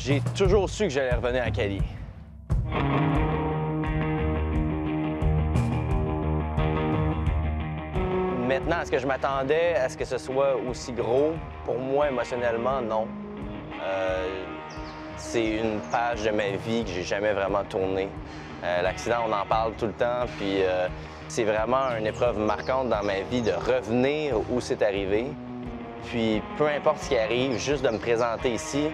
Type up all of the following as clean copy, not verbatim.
J'ai toujours su que j'allais revenir à Cali. Maintenant, est-ce que je m'attendais à ce que ce soit aussi gros? Pour moi, émotionnellement, non. C'est une page de ma vie que j'ai jamais vraiment tournée. L'accident, on en parle tout le temps, puis c'est vraiment une épreuve marquante dans ma vie de revenir où c'est arrivé. Puis peu importe ce qui arrive, juste de me présenter ici,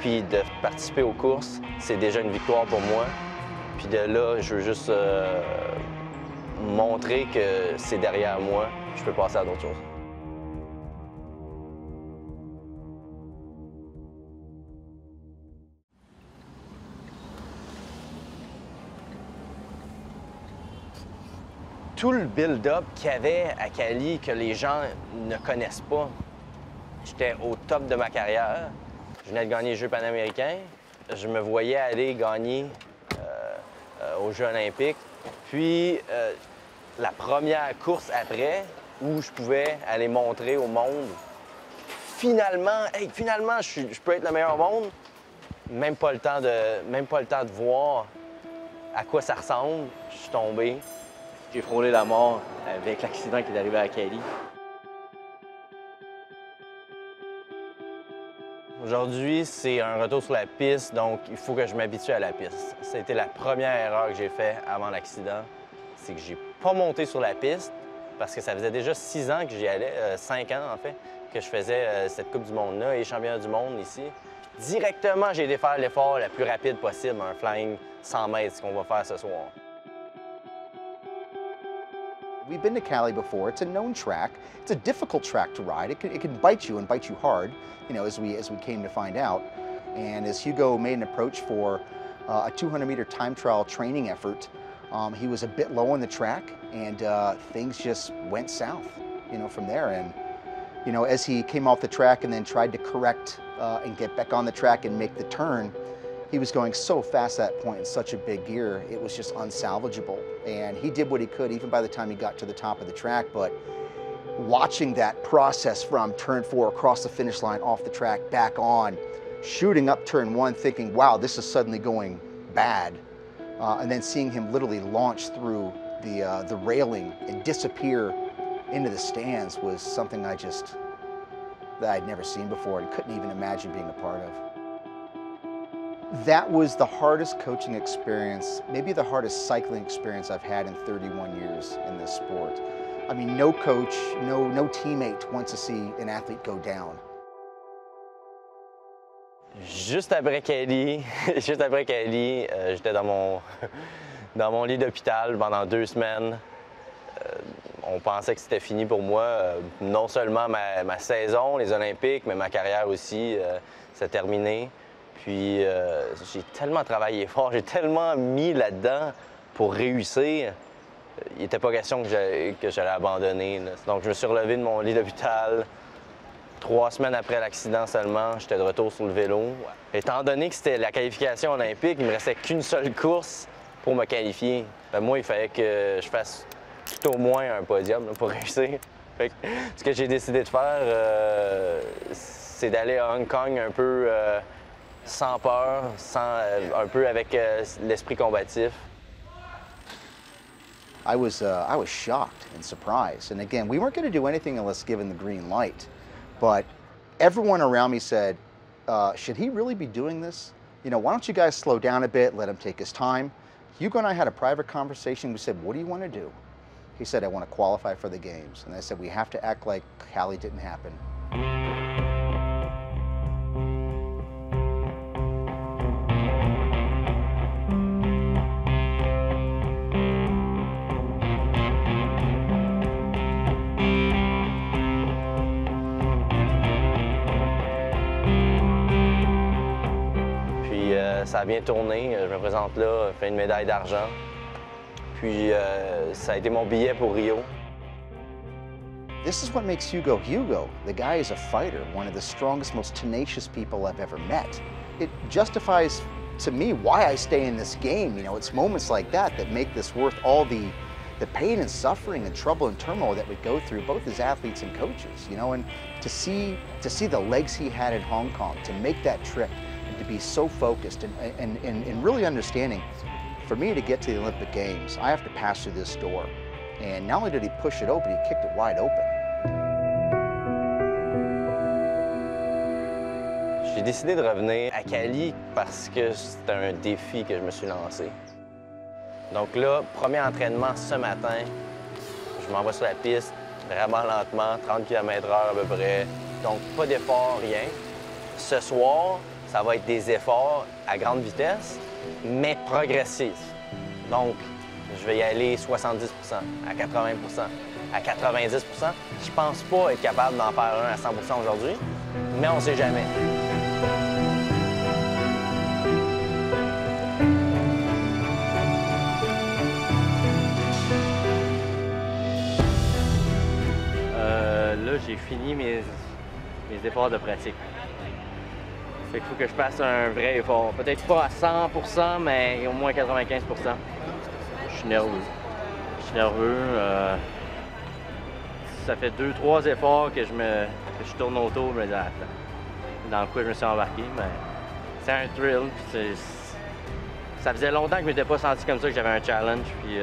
puis de participer aux courses, c'est déjà une victoire pour moi. Puis de là, je veux juste montrer que c'est derrière moi, je peux passer à d'autres choses. Tout le build-up qu'il y avait à Cali que les gens ne connaissent pas. J'étais au top de ma carrière. Je venais de gagner les Jeux panaméricains. Je me voyais aller gagner aux Jeux olympiques. Puis la première course après, où je pouvais aller montrer au monde, finalement, je peux être le meilleur au monde. Même pas le temps de voir à quoi ça ressemble. Je suis tombé. J'ai frôlé la mort avec l'accident qui est arrivé à Cali. Aujourd'hui, c'est un retour sur la piste, donc il faut que je m'habitue à la piste. C'était la première erreur que j'ai faite avant l'accident. C'est que j'ai pas monté sur la piste parce que ça faisait déjà 6 ans que j'y allais, 5 ans en fait, que je faisais cette Coupe du Monde-là et championnat du monde ici. Directement, j'ai été faire l'effort le plus rapide possible, un flying 100 mètres, ce qu'on va faire ce soir. We've been to Cali before. It's a known track. It's a difficult track to ride. It can bite you and bite you hard, you know, as we came to find out. And as Hugo made an approach for a 200-meter time trial training effort, he was a bit low on the track, and things just went south, you know, from there. And you know, as he came off the track and then tried to correct and get back on the track and make the turn, he was going so fast at that point in such a big gear, it was just unsalvageable. And he did what he could even by the time he got to the top of the track, but watching that process from turn 4 across the finish line, off the track, back on, shooting up turn 1, thinking, wow, this is suddenly going bad, and then seeing him literally launch through the railing and disappear into the stands was something that I'd never seen before and couldn't even imagine being a part of. That was the hardest coaching experience, maybe the hardest cycling experience I've had in 31 years in this sport. I mean, no coach, no teammate wants to see an athlete go down. Juste après Cali, j'étais dans mon lit d'hôpital pendant 2 semaines. On pensait que c'était fini pour moi. Non seulement ma saison, les Olympiques, mais ma carrière aussi, s'est terminée. Puis j'ai tellement travaillé fort, j'ai tellement mis là-dedans pour réussir. Il n'était pas question que j'allais abandonner, là. Donc je me suis relevé de mon lit d'hôpital. 3 semaines après l'accident seulement, j'étais de retour sur le vélo. Étant donné que c'était la qualification olympique, il ne me restait qu'une seule course pour me qualifier. Moi, il fallait que je fasse tout au moins un podium là, pour réussir. Fait que, ce que j'ai décidé de faire, c'est d'aller à Hong Kong un peu sans peur, un peu avec l'esprit combatif. I was shocked and surprised. And again, we weren't going to do anything unless given the green light. But everyone around me said, should he really be doing this? You know, why don't you guys slow down a bit, let him take his time? Hugo and I had a private conversation. We said, what do you want to do? He said, I want to qualify for the games. And I said, we have to act like Cali didn't happen. Ça a bien tourné. Je me présente là, fait une médaille d'argent. Puis ça a été mon billet pour Rio. This is what makes Hugo Hugo. The guy is a fighter, one of the strongest, most tenacious people I've ever met. It justifies to me why I stay in this game. You know, it's moments like that make this worth all the pain and suffering and trouble and turmoil that we go through, both as athletes and coaches, you know, and to see the legs he had in Hong Kong, to make that trip, and to be so focused and really understanding, for me to get to the Olympic Games, I have to pass through this door. And not only did he push it open, he kicked it wide open. J'ai décidé de revenir à Cali parce que c'était un défi que je me suis lancé. Donc là, premier entraînement ce matin, je m'envoie sur la piste, vraiment lentement, 30 km/h à peu près. Donc pas d'effort, rien. Ce soir, ça va être des efforts à grande vitesse, mais progressifs. Donc, je vais y aller 70 à 80 à 90 Je pense pas être capable d'en faire un à 100 aujourd'hui, mais on sait jamais. Là, j'ai fini mes efforts de pratique. Fait qu'il faut que je fasse un vrai effort. Peut-être pas à 100 mais au moins 95 Je suis nerveux. Ça fait 2-3 efforts que je tourne autour, je me dis, attends, dans quoi je me suis embarqué, mais c'est un thrill. Puis ça faisait longtemps que je m'étais pas senti comme ça, que j'avais un challenge, puis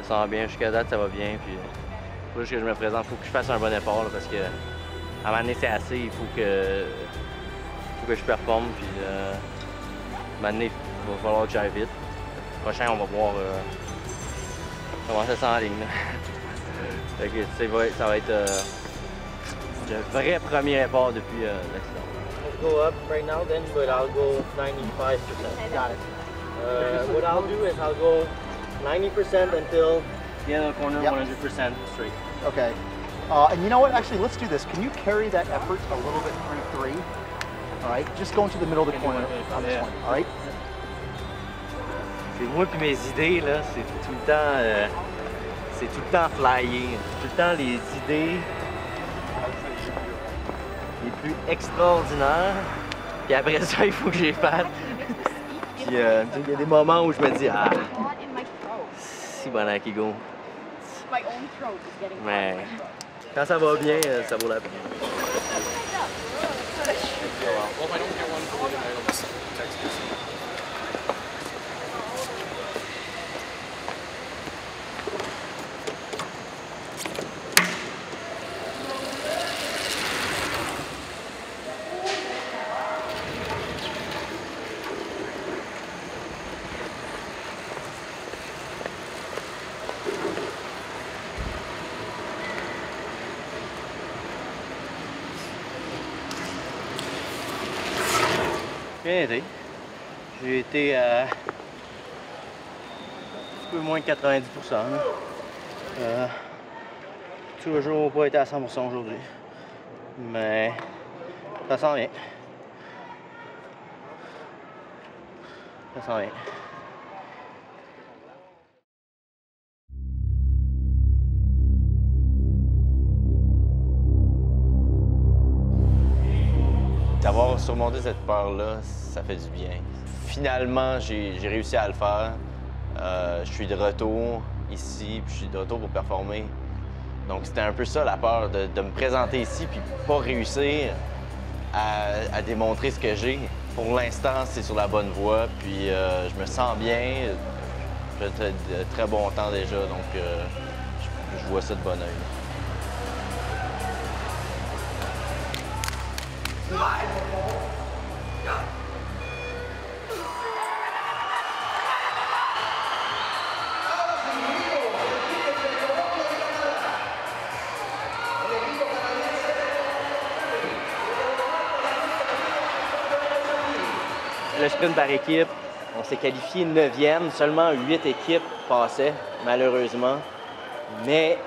ça sent bien, jusqu'à date ça va bien, puis faut juste que je me présente, faut que je fasse un bon effort, là, parce que à un moment donné c'est assez, il faut que je performe, puis à un moment donné, il va falloir que j'aille vite. Le prochain, on va voir comment ça s'enligne. Fait que, ça va être le vrai premier effort depuis l'accident. I'll go up right now then, but I'll go 95%. Got it. What I'll do is I'll go 90% until the end of the corner, Yep. 100% straight. Okay. And you know what? Actually, let's do this. Can you carry that effort a little bit through 3? All right. Just go into the middle of the corner on this one. All right. C'est moi puis mes idées, là, c'est tout le temps flyer. Tout le temps les idées les plus extraordinaires. Puis après ça, il faut que je les fasse. Puis il y a des moments où je me dis, ah, si bon à Kigo. Mais quand ça va bien, ça vaut la peine. Bien été. J'ai été à un peu moins de 90 toujours pas été à 100 aujourd'hui. Mais ça sent bien. Ça sent bien. D'avoir surmonté cette peur-là, ça fait du bien. Finalement, j'ai réussi à le faire. Je suis de retour ici, puis je suis de retour pour performer. Donc c'était un peu ça la peur, de me présenter ici puis pas réussir à démontrer ce que j'ai. Pour l'instant, c'est sur la bonne voie, puis je me sens bien. J'ai de très bon temps déjà, donc je vois ça de bon œil. Le sprint par équipe, on s'est qualifié 9e, seulement 8 équipes passaient, malheureusement. Mais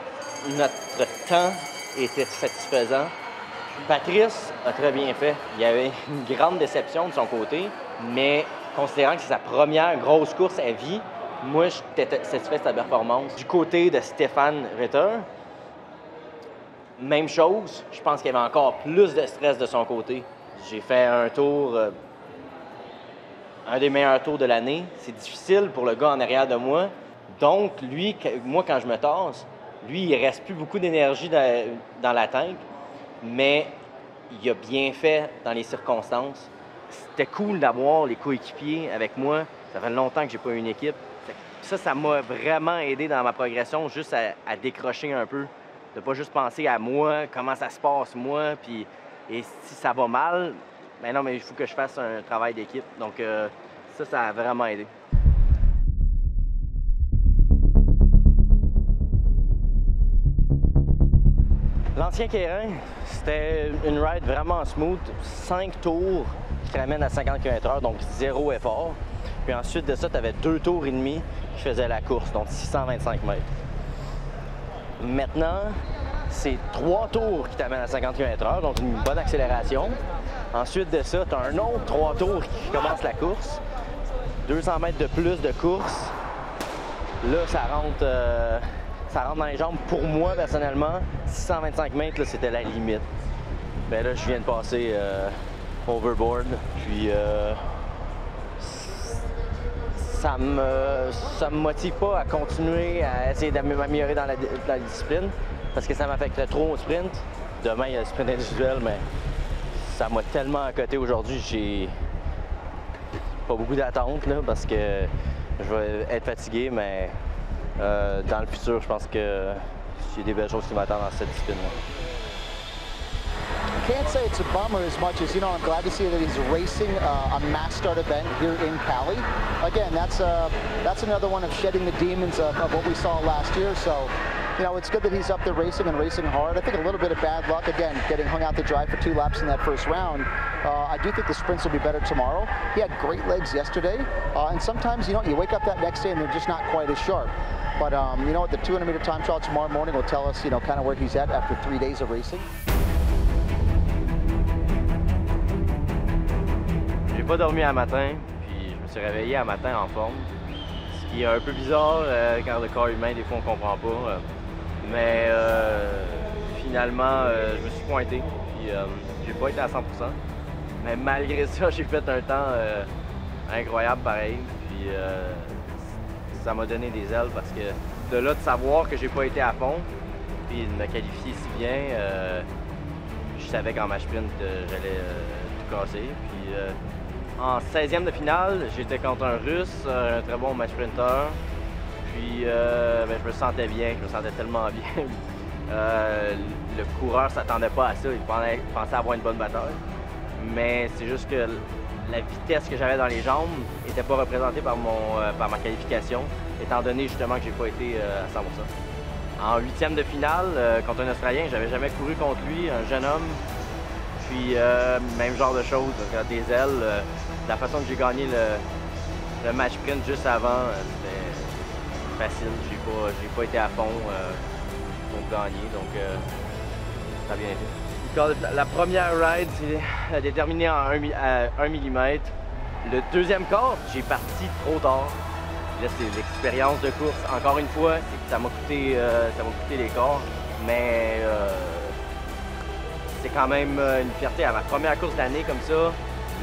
notre temps était satisfaisant. Patrice a très bien fait. Il y avait une grande déception de son côté, mais considérant que c'est sa première grosse course à vie, moi, j'étais satisfait de sa performance. Du côté de Stéphane Ritter, même chose. Je pense qu'il y avait encore plus de stress de son côté. J'ai fait un tour, un des meilleurs tours de l'année. C'est difficile pour le gars en arrière de moi. Donc, lui, moi, quand je me tasse, lui, il reste plus beaucoup d'énergie dans la tank. Mais il a bien fait dans les circonstances. c'était cool d'avoir les coéquipiers avec moi. Ça fait longtemps que j'ai pas eu une équipe. Ça m'a vraiment aidé dans ma progression, juste à décrocher un peu. De pas juste penser à moi, comment ça se passe moi, puis et si ça va mal, ben non, mais il faut que je fasse un travail d'équipe. Donc ça a vraiment aidé. L'ancien Kérin, c'était une ride vraiment smooth, 5 tours qui te ramènent à 50 km/h, donc 0 effort. Puis ensuite de ça, tu avais 2 tours et demi qui faisaient la course, donc 625 mètres. Maintenant, c'est 3 tours qui t'amènent à 50 km/h, donc une bonne accélération. Ensuite de ça, tu as un autre 3 tours qui commence la course. 200 mètres de plus de course. Là, ça rentre dans les jambes. Pour moi, personnellement, 625 mètres, c'était la limite. Bien là, je viens de passer overboard, puis ça me motive pas à continuer à essayer d'améliorer dans la discipline parce que ça m'affecterait trop au sprint. Demain, il y a le sprint individuel, mais ça m'a tellement à côté aujourd'hui, j'ai pas beaucoup d'attente parce que je vais être fatigué, mais dans le futur, je pense que il y a des belles choses qui m'attendent dans cette discipline-là. I can't say it's a bummer as much as, I'm glad to see that he's racing a mass start event here in Cali. Again, that's another one of shedding the demons of what we saw last year. So, it's good that he's up there racing and racing hard. I think a little bit of bad luck, again, getting hung out to dry for 2 laps in that first round. I do think the sprints will be better tomorrow. He had great legs yesterday, and sometimes, you wake up that next day and they're just not quite as sharp. But, the 200-meter time trial tomorrow morning will tell us, kind of where he's at after 3 days of racing. J'ai pas dormi un matin, puis je me suis réveillé un matin en forme. Ce qui est un peu bizarre, car le corps humain, des fois, on comprend pas. Mais finalement, je me suis pointé, puis j'ai pas été à 100%. Mais malgré ça, j'ai fait un temps incroyable pareil. Puis ça m'a donné des ailes parce que de là de savoir que j'ai pas été à fond, puis de me qualifier si bien, je savais qu'en match sprint, j'allais tout casser. Puis en 16e de finale, j'étais contre un Russe, un très bon match sprinter. Puis je me sentais bien, je me sentais tellement bien. Le coureur s'attendait pas à ça, il pensait avoir une bonne bataille. Mais c'est juste que la vitesse que j'avais dans les jambes n'était pas représentée par ma qualification, étant donné justement que j'ai pas été à 100%. En 8e de finale, contre un Australien, j'avais jamais couru contre lui, un jeune homme. Puis même genre de choses, des ailes. La façon que j'ai gagné le match sprint juste avant, c'était facile. J'ai pas été à fond pour gagner, donc ça a bien été. La première ride, elle est terminée en 1 mm. Le deuxième quart, j'ai parti trop tard. Là, c'est l'expérience de course. Encore une fois, ça m'a coûté les quarts, mais c'est quand même une fierté. À ma première course d'année comme ça,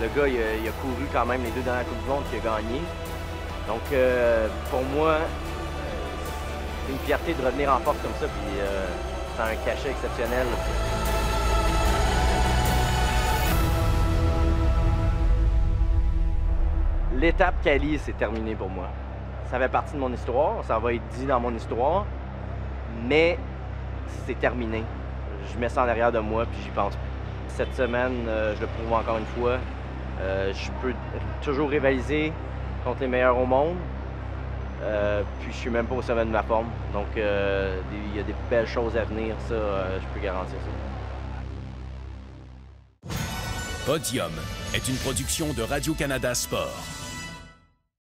le gars, il a couru quand même les 2 dernières Coupes du Monde qu'il a gagné. Donc, pour moi, c'est une fierté de revenir en force comme ça, puis c'est un cachet exceptionnel. L'étape Cali, c'est terminé pour moi. Ça fait partie de mon histoire, ça va être dit dans mon histoire, mais c'est terminé. Je mets ça en arrière de moi, puis j'y pense plus. Cette semaine, je le prouve encore une fois. Je peux toujours rivaliser contre les meilleurs au monde. Puis je suis même pas au sommet de ma forme. Donc il y a des belles choses à venir, ça, je peux garantir ça. Podium est une production de Radio-Canada Sport.